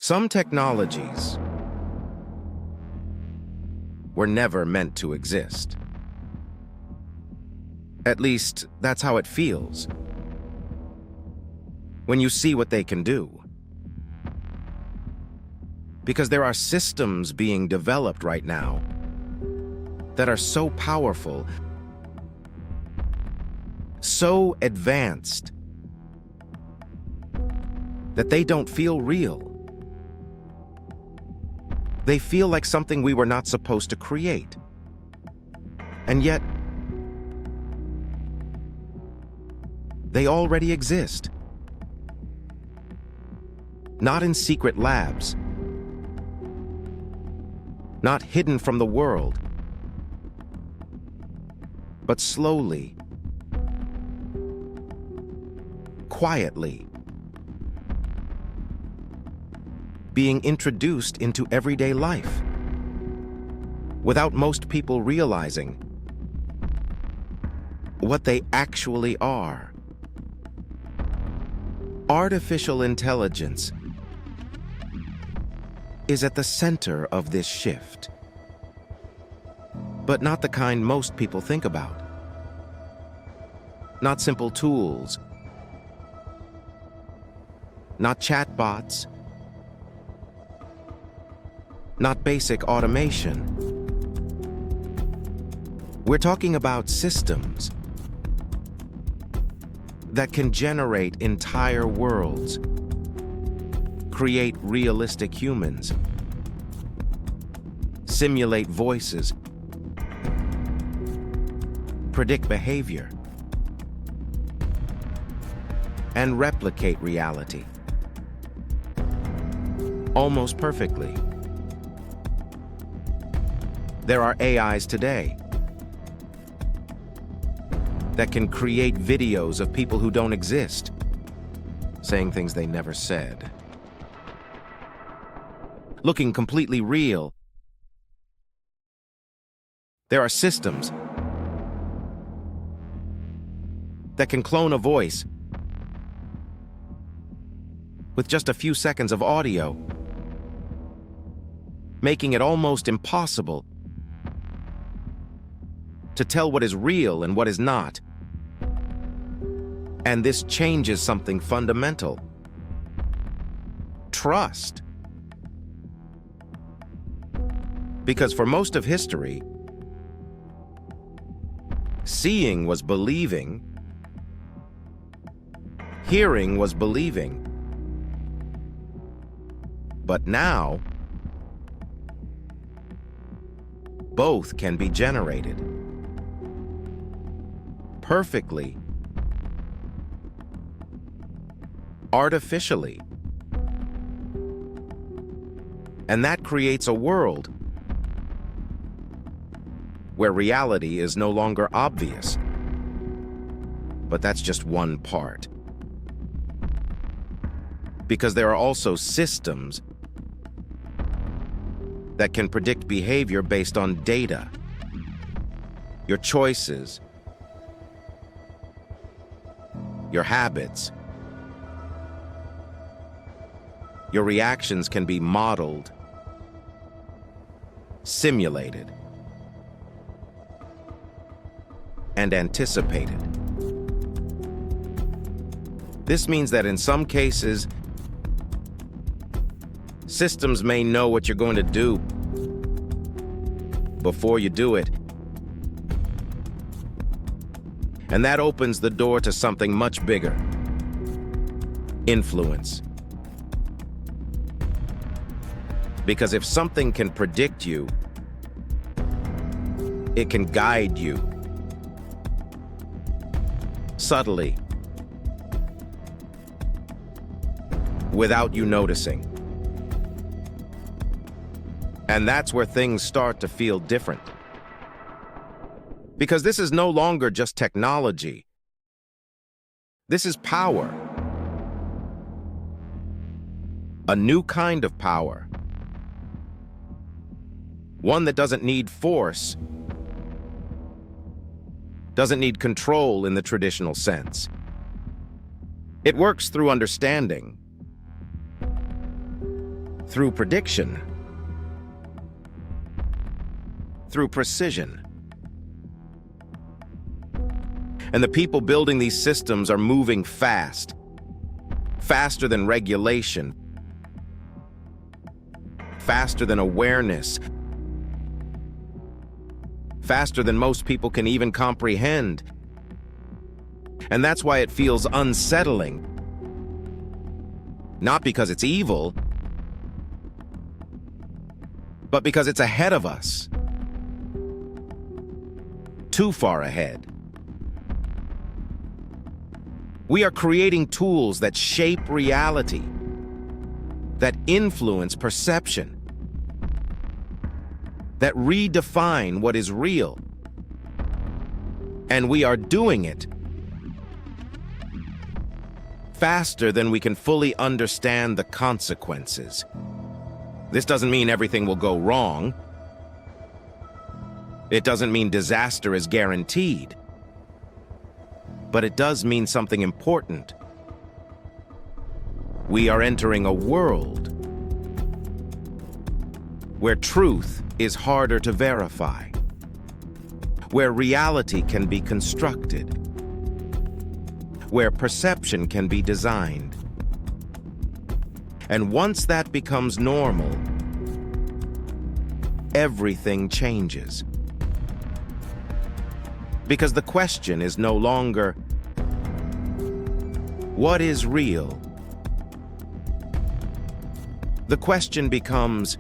Some technologies were never meant to exist. At least, that's how it feels when you see what they can do. Because there are systems being developed right now that are so powerful, so advanced, that they don't feel real. They feel like something we were not supposed to create. And yet, they already exist. Not in secret labs, not hidden from the world, but slowly, quietly, being introduced into everyday life, without most people realizing what they actually are. Artificial intelligence is at the center of this shift, but not the kind most people think about. Not simple tools, not chatbots, not basic automation. We're talking about systems that can generate entire worlds, create realistic humans, simulate voices, predict behavior, and replicate reality almost perfectly. There are AIs today that can create videos of people who don't exist, saying things they never said, looking completely real. There are systems that can clone a voice with just a few seconds of audio, making it almost impossible to tell what is real and what is not. And this changes something fundamental: trust. Because for most of history, seeing was believing, hearing was believing. But now, both can be generated perfectly, artificially. And that creates a world where reality is no longer obvious. But that's just one part. Because there are also systems that can predict behavior based on data. Your choices, your habits, your reactions can be modeled, simulated, and anticipated. This means that in some cases, systems may know what you're going to do before you do it. And that opens the door to something much bigger: influence. Because if something can predict you, it can guide you subtly, without you noticing. And that's where things start to feel different. Because this is no longer just technology. This is power. A new kind of power. One that doesn't need force, doesn't need control in the traditional sense. It works through understanding, through prediction, through precision. And the people building these systems are moving fast, faster than regulation, faster than awareness, faster than most people can even comprehend. And that's why it feels unsettling. Not because it's evil, but because it's ahead of us. Too far ahead. We are creating tools that shape reality, that influence perception, that redefine what is real. And we are doing it faster than we can fully understand the consequences. This doesn't mean everything will go wrong. It doesn't mean disaster is guaranteed. But it does mean something important. We are entering a world where truth is harder to verify, where reality can be constructed, where perception can be designed. And once that becomes normal, everything changes. Because the question is no longer, what is real? The question becomes,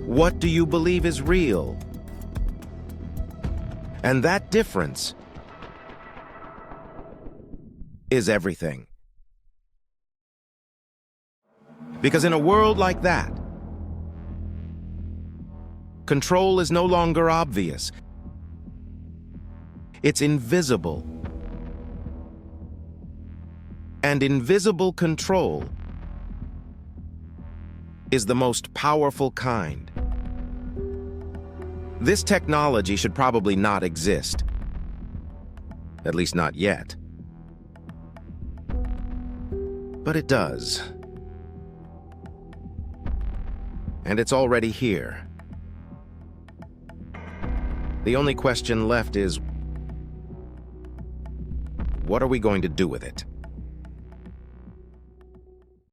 what do you believe is real? And that difference is everything. Because in a world like that, control is no longer obvious. It's invisible. And invisible control is the most powerful kind. This technology should probably not exist. At least not yet. But it does. And it's already here. The only question left is, what are we going to do with it?